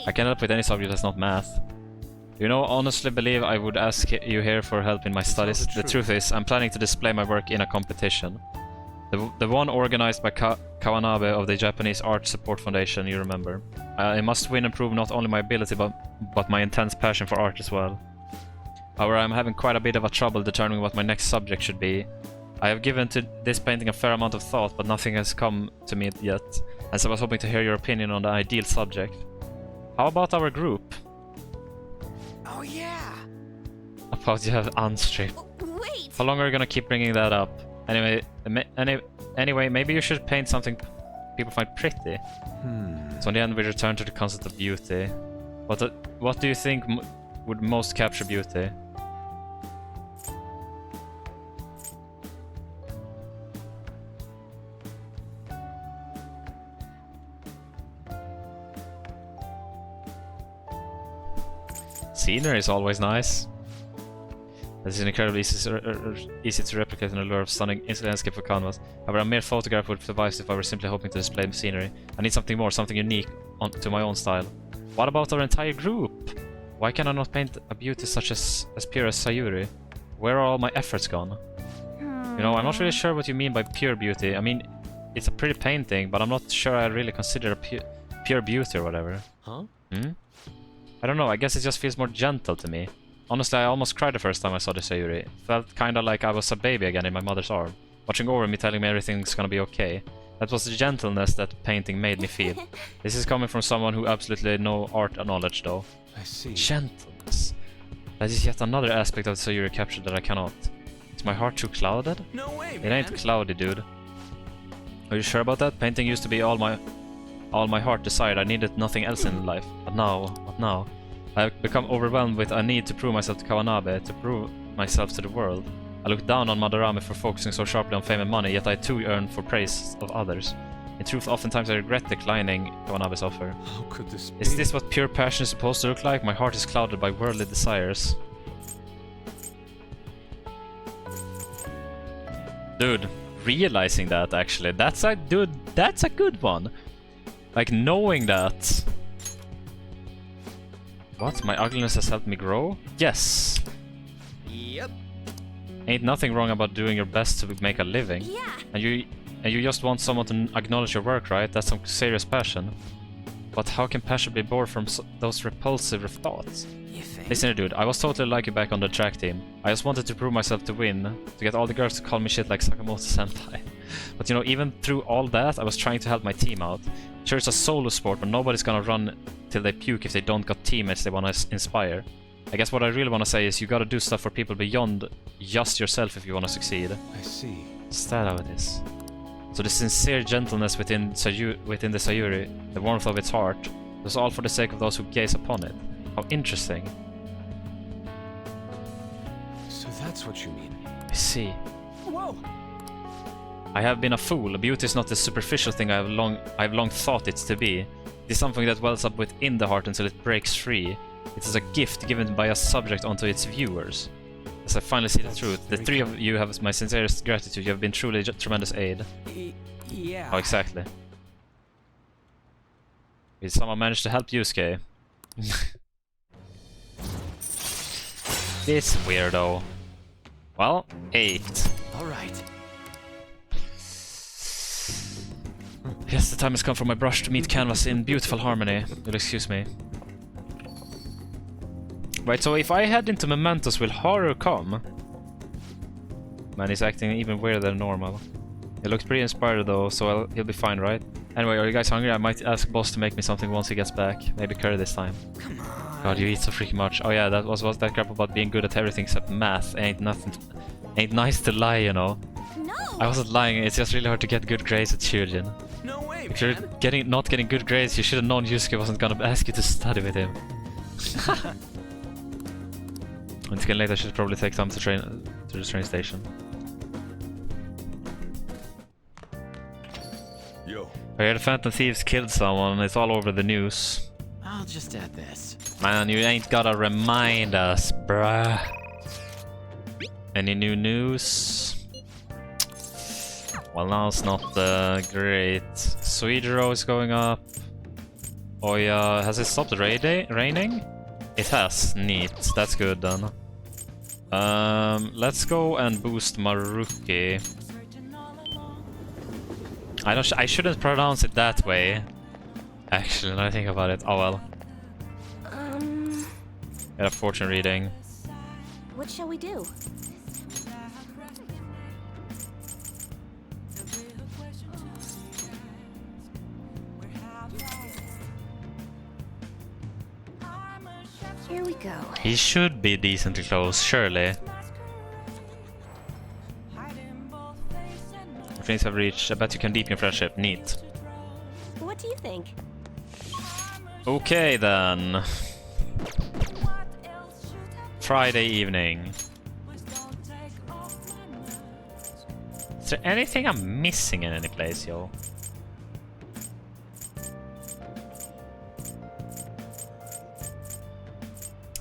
I can help with any subject that's not math. You know, honestly believe I would ask you here for help in my studies. The truth is, I'm planning to display my work in a competition. The one organized by Kawanabe of the Japanese Art Support Foundation, you remember. I must win and prove not only my ability but my intense passion for art as well. However, I'm having quite a bit of a trouble determining what my next subject should be. I have given to this painting a fair amount of thought, but nothing has come to me yet, and so I was hoping to hear your opinion on the ideal subject. How about our group? Oh yeah! About you have unstripped. Wait! How long are you gonna keep bringing that up? Anyway, maybe you should paint something people find pretty. So in the end we return to the concept of beauty. What do you think would most capture beauty? Scenery is always nice. This is incredibly easy to replicate an allure of stunning landscape for canvas. However, a mere photograph would suffice if I were simply hoping to display scenery. I need something more, something unique to my own style. What about our entire group? Why can I not paint a beauty such as pure as Sayuri? Where are all my efforts gone? You know, I'm not really sure what you mean by pure beauty. I mean, it's a pretty painting, but I'm not sure I really consider a pure beauty or whatever. Huh? I don't know, I guess it just feels more gentle to me. Honestly, I almost cried the first time I saw the Sayuri. It felt kinda like I was a baby again in my mother's arm, watching over me, telling me everything's gonna be okay. That was the gentleness that painting made me feel. This is coming from someone who absolutely no art knowledge though. I see. Gentleness. That is yet another aspect of the Sayuri captured that I cannot. Is my heart too clouded? No way, It ain't cloudy, dude. Are you sure about that? Painting used to be all my heart desired. I needed nothing else in life. But now? I have become overwhelmed with a need to prove myself to Kawanabe, to prove myself to the world. I look down on Madarame for focusing so sharply on fame and money, yet I too yearn for praise of others. In truth, oftentimes I regret declining Kawanabe's offer. How could this be? Is this what pure passion is supposed to look like? My heart is clouded by worldly desires. Dude, realizing that actually, that's a good one. Like knowing that. What? My ugliness has helped me grow? Yes. Yep. Ain't nothing wrong about doing your best to make a living. Yeah. And you just want someone to acknowledge your work, right? That's some serious passion. But how can passion be born from those repulsive thoughts? Listen here, dude, I was totally like you back on the track team. I just wanted to prove myself to win, to get all the girls to call me shit like Sakamoto-senpai. But you know, even through all that, I was trying to help my team out. Sure, it's a solo sport, but nobody's gonna run till they puke if they don't got teammates they wanna inspire. I guess what I really wanna say is you gotta do stuff for people beyond just yourself if you wanna succeed. I see. Is that how it is? So the sincere gentleness within the Sayuri, the warmth of its heart, was all for the sake of those who gaze upon it. How interesting. So that's what you mean. I see. Whoa! I have been a fool. Beauty is not the superficial thing I have long thought it to be. It is something that wells up within the heart until it breaks free. It is a gift given by a subject onto its viewers. As I finally see the truth, the three of you have my sincerest gratitude. You have been truly tremendous aid. Yeah. Oh, exactly. Did someone manage to help Yusuke? This weirdo. Well, 8. Alright. Yes, the time has come for my brush to meet canvas in beautiful harmony. You'll excuse me. Right, so if I head into Mementos, will Haru come? Man, he's acting even weirder than normal. He looks pretty inspired though, so he'll be fine, right? Anyway, are you guys hungry? I might ask boss to make me something once he gets back. Maybe curry this time. Come on. God, you eat so freaking much. Oh yeah, that was that crap about being good at everything except math. Ain't nice to lie, you know. No. I wasn't lying. It's just really hard to get good grades at Shujin. No way, If you're not getting good grades, you should have known Yusuke wasn't gonna ask you to study with him. Once again, later, I should probably take time to the train station. Yo. I hear the Phantom Thieves killed someone. It's all over the news. I'll just add this. Man, you ain't gotta remind us, bruh. Any new news? Well, now it's not great. Suijiro is going up. Oh yeah, has it stopped raining? It has. Neat. That's good then. Let's go and boost Maruki. I shouldn't pronounce it that way. Actually, now I think about it. Oh well. Get a fortune reading. What shall we do? Here we go. He should be decently close, surely. Things have reached. I bet you can deepen friendship. Neat. What do you think? Okay then. Friday evening. Is there anything I'm missing in any place, yo?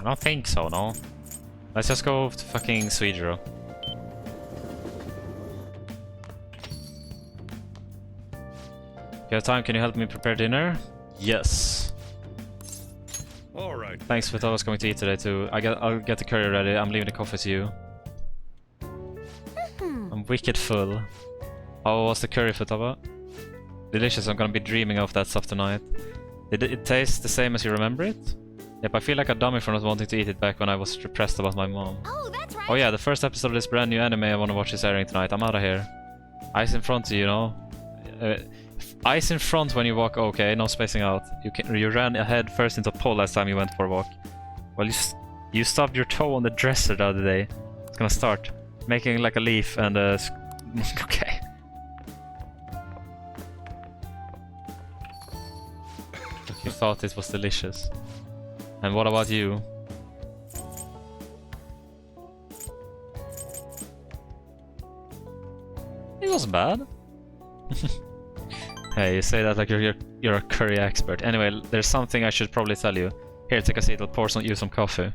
I don't think so, no. Let's just go to fucking Suijiro. If you have time, can you help me prepare dinner? Yes. Alright. Thanks for what I was going to eat today too. I'll get the curry ready. I'm leaving the coffee to you. I'm wicked full. How was the curry, Futaba? Delicious. I'm gonna be dreaming of that stuff tonight. Did it taste the same as you remember it? Yep, I feel like a dummy for not wanting to eat it back when I was repressed about my mom. Oh, that's right. Oh yeah, the first episode of this brand new anime I want to watch is airing tonight. I'm out of here. Eyes in front, you know. Eyes in front when you walk. Okay, no spacing out. You ran ahead first into a pole last time you went for a walk. Well, you stubbed your toe on the dresser the other day. It's gonna start making like a leaf and okay. You thought it was delicious. And what about you? It wasn't bad. Hey, you say that like you're a curry expert. Anyway, there's something I should probably tell you. Here, take a seat. I'll pour you some coffee.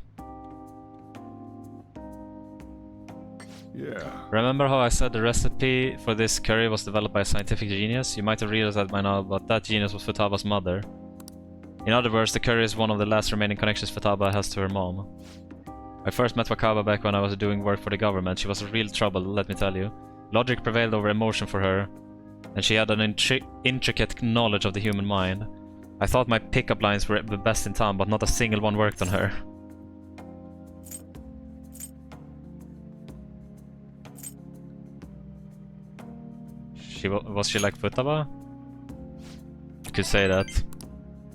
Yeah. Remember how I said the recipe for this curry was developed by a scientific genius? You might have realized that by now, but that genius was Futaba's mother. In other words, the curry is one of the last remaining connections Futaba has to her mom. I first met Wakaba back when I was doing work for the government. She was real trouble, let me tell you. Logic prevailed over emotion for her, and she had an intricate knowledge of the human mind. I thought my pickup lines were the best in town, but not a single one worked on her. Was she like Futaba? You could say that.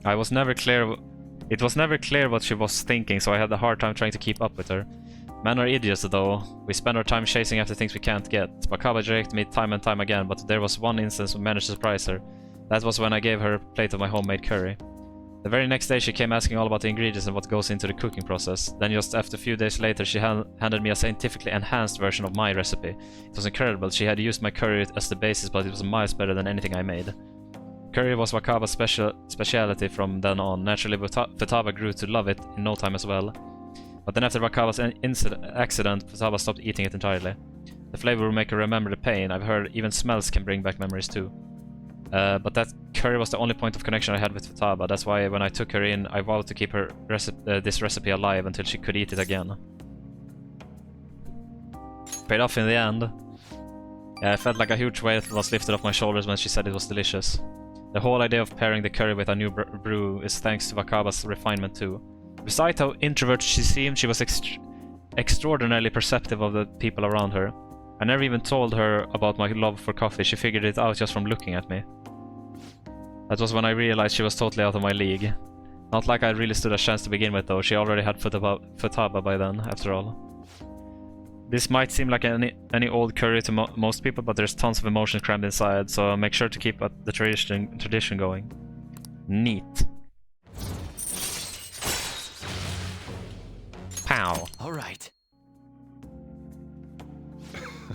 It was never clear what she was thinking, so I had a hard time trying to keep up with her. Men are idiots though. We spend our time chasing after things we can't get. Wakaba directed me time and time again, but there was one instance we managed to surprise her. That was when I gave her a plate of my homemade curry. The very next day she came asking all about the ingredients and what goes into the cooking process. Then just after a few days later she handed me a scientifically enhanced version of my recipe. It was incredible. She had used my curry as the basis, but it was miles better than anything I made. Curry was Wakaba's speciality from then on. Naturally, Futaba grew to love it in no time as well. But then after Wakaba's accident, Futaba stopped eating it entirely. The flavor will make her remember the pain. I've heard even smells can bring back memories too. But that curry was the only point of connection I had with Futaba. That's why when I took her in, I vowed to keep her this recipe alive until she could eat it again. Paid off in the end. I felt like a huge weight was lifted off my shoulders when she said it was delicious. The whole idea of pairing the curry with a new brew is thanks to Wakaba's refinement too. Besides how introverted she seemed, she was extraordinarily perceptive of the people around her. I never even told her about my love for coffee. She figured it out just from looking at me. That was when I realized she was totally out of my league. Not like I really stood a chance to begin with though, she already had Futaba by then, after all. This might seem like any old curry to most people, but there's tons of emotion crammed inside, so make sure to keep the tradition going. Neat. Pow! Alright.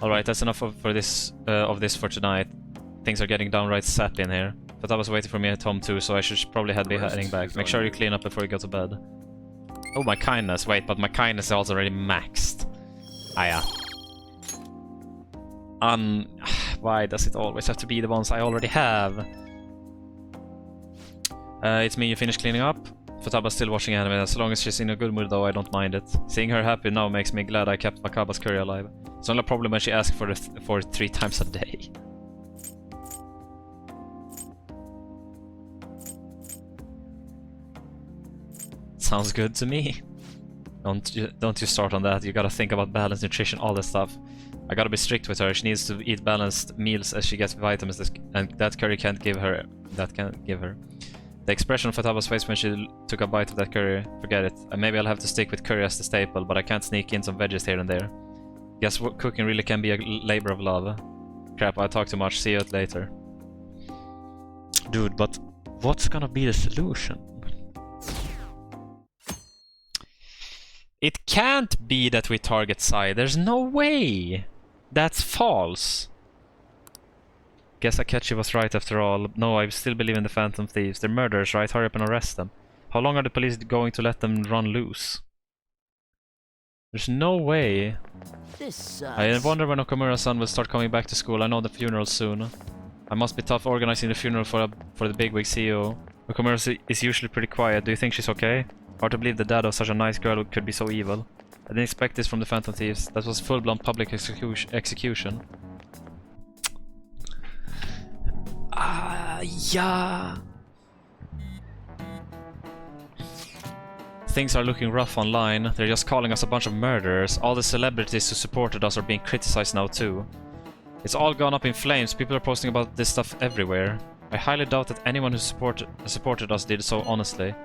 Alright, that's enough of this for tonight. Things are getting downright sappy in here. But I was waiting for me at home too, so I should probably be heading back. Make sure you clean up before you go to bed. Oh, my kindness. Wait, but my kindness is also already maxed. Ah, yeah. Why does it always have to be the ones I already have? It's me, you finished cleaning up? Futaba's still watching anime. As long as she's in a good mood though, I don't mind it. Seeing her happy now makes me glad I kept Makaba's curry alive. It's only a problem when she asks for it 3 times a day. Sounds good to me. Don't you start on that. You gotta think about balanced nutrition, all that stuff. I gotta be strict with her. She needs to eat balanced meals as she gets vitamins, and that curry can't give her. The expression of Futaba's face when she took a bite of that curry, forget it. Maybe I'll have to stick with curry as the staple, but I can't sneak in some veggies here and there. Guess what, cooking really can be a labor of love. Crap, I talk too much. See you later. Dude, but what's gonna be the solution? It can't be that we target Sai. There's no way. That's false. Guess Akechi was right after all. No, I still believe in the Phantom Thieves. They're murderers, right? Hurry up and arrest them. How long are the police going to let them run loose? There's no way. This sucks. I wonder when Okamura-san will start coming back to school. I know the funeral's soon. I must be tough organizing the funeral for the bigwig CEO. Okamura is usually pretty quiet. Do you think she's okay? Hard to believe the dad of such a nice girl could be so evil. I didn't expect this from the Phantom Thieves. That was full-blown public execution. Yeah. Things are looking rough online. They're just calling us a bunch of murderers. All the celebrities who supported us are being criticized now too. It's all gone up in flames. People are posting about this stuff everywhere. I highly doubt that anyone who supported us did so honestly.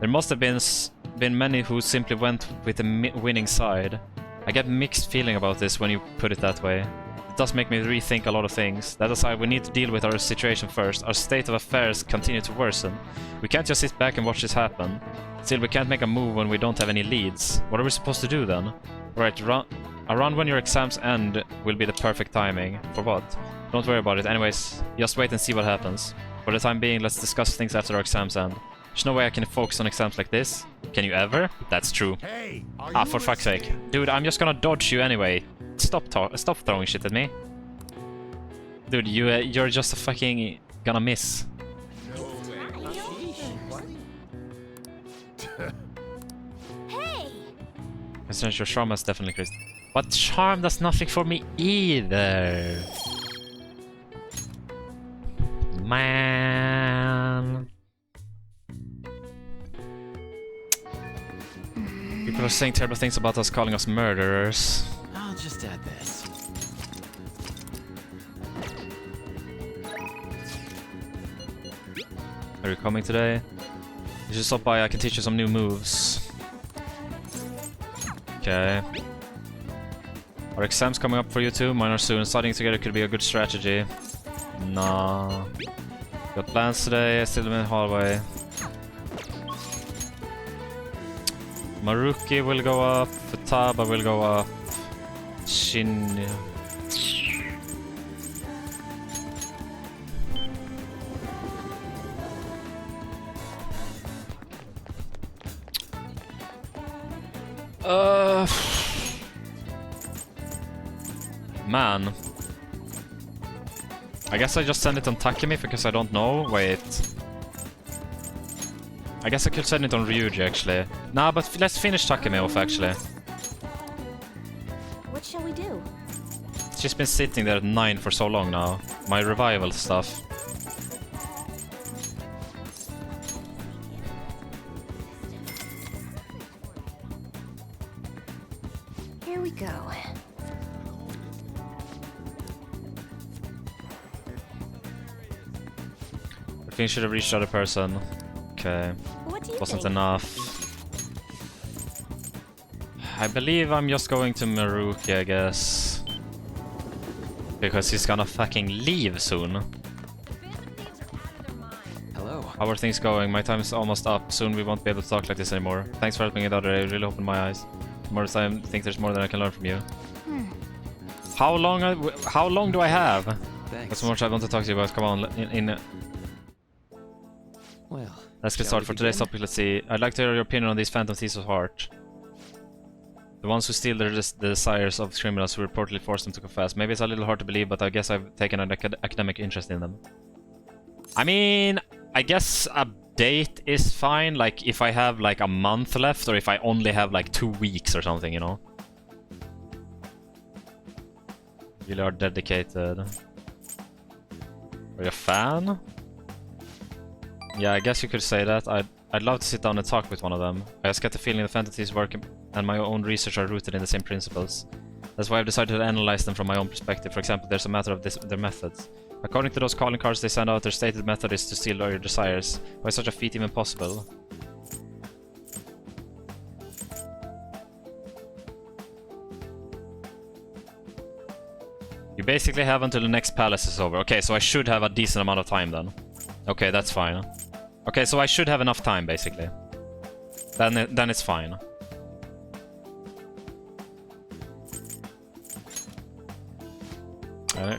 There must have been many who simply went with the winning side. I get mixed feeling about this when you put it that way. It does make me rethink a lot of things. That aside, we need to deal with our situation first. Our state of affairs continue to worsen. We can't just sit back and watch this happen. Still, we can't make a move when we don't have any leads. What are we supposed to do then? Alright, around when your exams end will be the perfect timing. For what? Don't worry about it. Anyways, just wait and see what happens. For the time being, let's discuss things after our exams end. There's no way I can focus on exams like this. Can you ever? That's true. Hey, for fuck's sake. Dude, I'm just gonna dodge you anyway. Stop throwing shit at me. Dude, you're just a fucking gonna miss. Hey! Considering your charm is definitely increased. But charm does nothing for me either. Man. People are saying terrible things about us, calling us murderers. I'll just add this. Are you coming today? You should stop by, I can teach you some new moves. Okay. Are exams coming up for you too? Mine are soon. Studying together could be a good strategy. Nah. Got plans today, still in the hallway. Maruki will go up, Futaba will go up, Shinya. Man. I guess I just send it on Takemi because I don't know. Wait. I guess I could send it on Ryuji actually. Nah, but let's finish Takemi off actually. What shall we do? It's just been sitting there at 9 for so long now. My revival stuff. Here we go. I think I should have reached the other person. Okay. What do Wasn't enough. I believe I'm just going to Maruki, I guess. Because he's gonna fucking leave soon. Hello. How are things going? My time is almost up. Soon we won't be able to talk like this anymore. Thanks for helping me the other day. It really opened my eyes. More time, I think there's more than I can learn from you. How long do I have? Thanks. That's much I want to talk to you about. Come on, Well, let's get shall started. we For today's begin? topic, let's see. I'd like to hear your opinion on these Phantom Thieves of Heart. The ones who steal the desires of criminals who reportedly force them to confess. Maybe it's a little hard to believe, but I guess I've taken an academic interest in them. I mean, I guess a date is fine, like if I have like a month left, or if I only have like 2 weeks or something, you know? Really are dedicated. Are you a fan? Yeah, I guess you could say that. I'd love to sit down and talk with one of them. I just get the feeling the Phantom Thieves' work and my own research are rooted in the same principles. That's why I've decided to analyze them from my own perspective. For example, there's a matter of their methods. According to those calling cards they send out, their stated method is to steal all your desires. Why is such a feat even possible? You basically have until the next palace is over. Okay, so I should have a decent amount of time then. Okay, that's fine. Okay, so I should have enough time, basically. Then it's fine.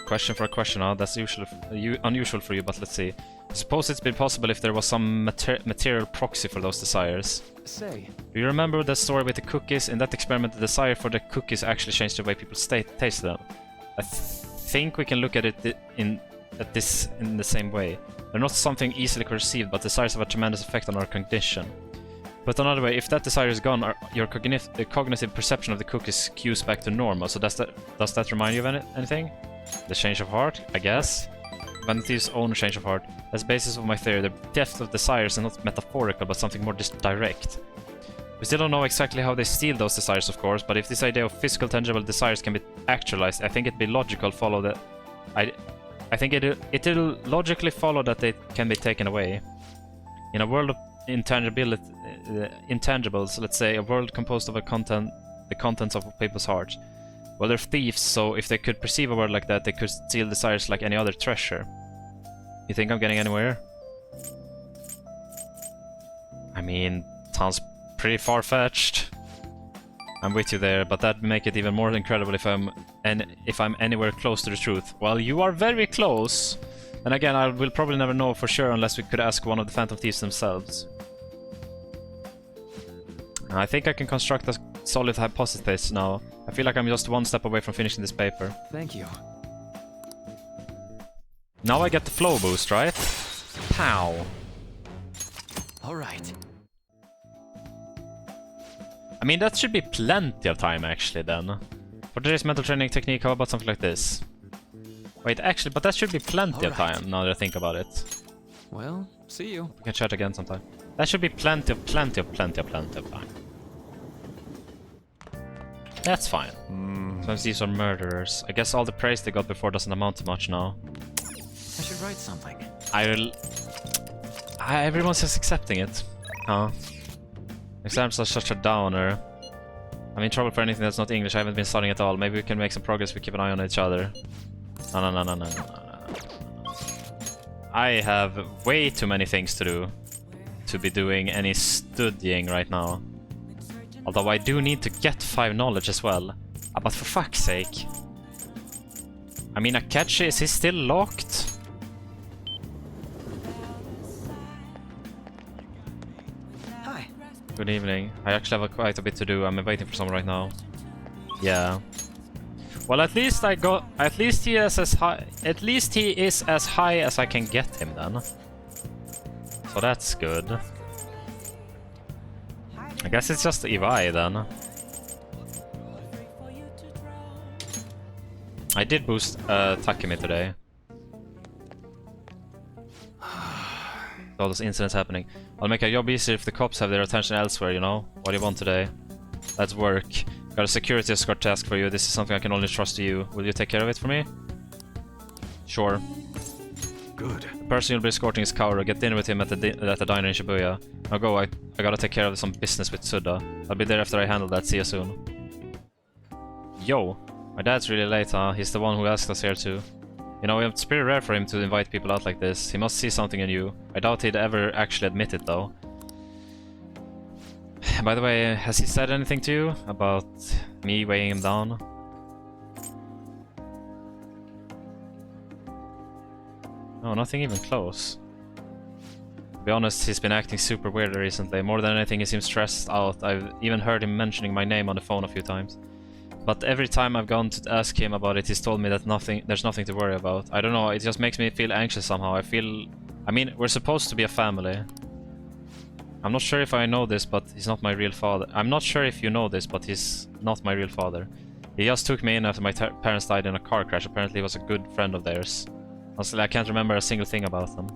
Question for a question now. That's unusual for you, but let's see. Suppose it's been possible if there was some material proxy for those desires. Say. Do you remember the story with the cookies? In that experiment, the desire for the cookies actually changed the way people taste them. I think we can look at it in the same way. They're not something easily perceived, but desires have a tremendous effect on our cognition. But another way, if that desire is gone, your cognitive perception of the cookies cues back to normal. So does that remind you of anything? The change of heart, I guess. Phantom Thieves' own change of heart. That's the basis of my theory. The depth of desires is not metaphorical, but something more direct. We still don't know exactly how they steal those desires, of course, but if this idea of physical, tangible desires can be actualized, I think it'd be logical follow that. I think it'll logically follow that they can be taken away. In a world of intangibles, let's say a world composed of the contents of people's hearts. Well, they're thieves, so if they could perceive a world like that, they could steal desires like any other treasure. You think I'm getting anywhere? I mean, sounds pretty far-fetched. I'm with you there, but that'd make it even more incredible if I'm anywhere close to the truth. Well, you are very close. And again, I will probably never know for sure unless we could ask one of the Phantom Thieves themselves. I think I can construct a solid hypothesis now. I feel like I'm just one step away from finishing this paper. Thank you. Now I get the flow boost, right? Pow! Alright. I mean, that should be plenty of time, actually, then. For today's mental training technique, how about something like this? Wait, actually, but that should be plenty of time, now that I think about it. Well, see you. We can chat again sometime. That should be plenty of time. That's fine. Sometimes these are murderers. I guess all the praise they got before doesn't amount to much now. I should write something. Everyone's just accepting it. Huh? Exams are such a downer. I'm in trouble for anything that's not English. I haven't been studying at all. Maybe we can make some progress if we keep an eye on each other. No. I have way too many things to do to be doing any studying right now. Although I do need to get 5 knowledge as well. But for fuck's sake. I mean, Akechi, is he still locked? Hi. Good evening. I actually have quite a bit to do. I'm waiting for someone right now. Yeah. Well, at least he is as high. At least he is as high as I can get him then. So that's good. I guess it's just Iwai then. I did boost Takemi today. All those incidents happening. I'll make a job easier if the cops have their attention elsewhere, you know? What do you want today? Let's work. Got a security escort task for you. This is something I can only trust to you. Will you take care of it for me? Sure. Good. person you'll be escorting is Kaoru. Get dinner with him at the diner in Shibuya. Now go, I gotta take care of some business with Suda. I'll be there after I handle that, see you soon. Yo, my dad's really late, huh? He's the one who asked us here too. You know, it's pretty rare for him to invite people out like this. He must see something in you. I doubt he'd ever actually admit it though. By the way, has he said anything to you about me weighing him down? No, nothing even close. To be honest, he's been acting super weird recently. More than anything, he seems stressed out. I've even heard him mentioning my name on the phone a few times. But every time I've gone to ask him about it, he's told me that there's nothing to worry about. I don't know, it just makes me feel anxious somehow. I mean, we're supposed to be a family. I'm not sure if I know this, but he's not my real father. I'm not sure if you know this, but he's not my real father. He just took me in after my parents died in a car crash. Apparently he was a good friend of theirs. Honestly, I can't remember a single thing about them.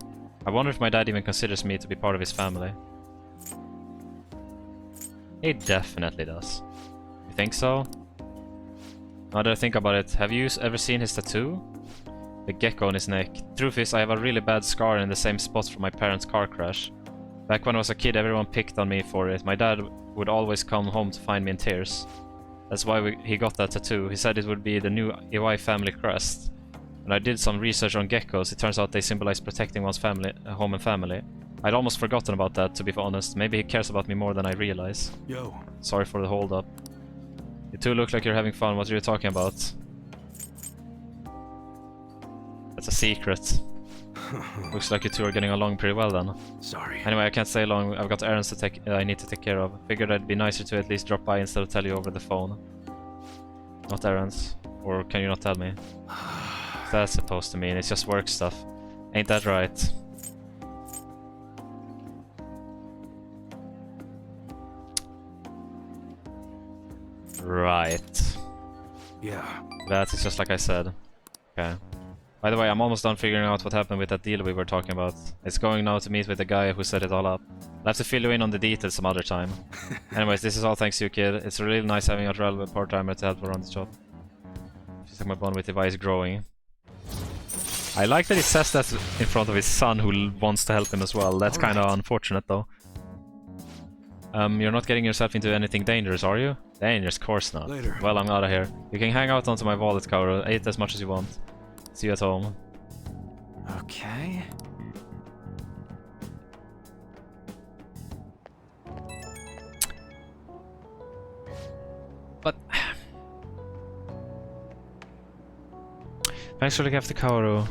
I wonder if my dad even considers me to be part of his family. He definitely does. You think so? Now that I think about it, have you ever seen his tattoo? The gecko on his neck. Truth is, I have a really bad scar in the same spot from my parents' car crash. Back when I was a kid, everyone picked on me for it. My dad would always come home to find me in tears. That's why he got that tattoo. He said it would be the new Iwai family crest. When I did some research on geckos, it turns out they symbolize protecting one's family, home and family. I'd almost forgotten about that, to be honest. Maybe he cares about me more than I realize. Yo. Sorry for the hold up. You two look like you're having fun. What are you talking about? That's a secret. Looks like you two are getting along pretty well then. Sorry. Anyway, I can't stay long. I've got errands to I need to take care of. Figured it'd be nicer to at least drop by instead of tell you over the phone. Not errands. Or can you not tell me? What's that supposed to mean? It's just work stuff. Ain't that right? Right. Yeah. That is just like I said. Okay. By the way, I'm almost done figuring out what happened with that deal we were talking about. It's going now to meet with the guy who set it all up. I'll have to fill you in on the details some other time. Anyways, this is all thanks to you, kid. It's really nice having a relevant part-timer to help around the shop. Feels like my bond with Iwai is growing. I like that he says that in front of his son who wants to help him as well. That's kind of unfortunate though. You're not getting yourself into anything dangerous, are you? Dangerous, of course not. Later. Well, I'm out of here. You can hang out onto my wallet, Kaoru. Eat as much as you want. See you at home. Okay. But thanks for looking after Kaoru.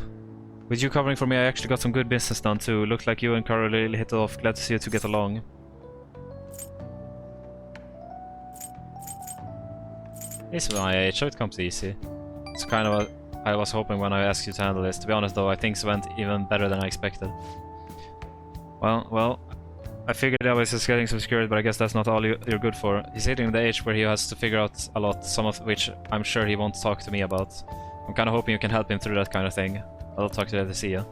With you covering for me, I actually got some good business done too. Looked like you and Kaoru really hit it off. Glad to see you two get along. He's my age, so it comes easy. It's kind of what I was hoping when I asked you to handle this. To be honest though, I think it went even better than I expected. Well, I figured I was just getting some security, but I guess that's not all you're good for. He's hitting the age where he has to figure out a lot, some of which I'm sure he won't talk to me about. I'm kind of hoping you can help him through that kind of thing. I'll talk to you later, see ya.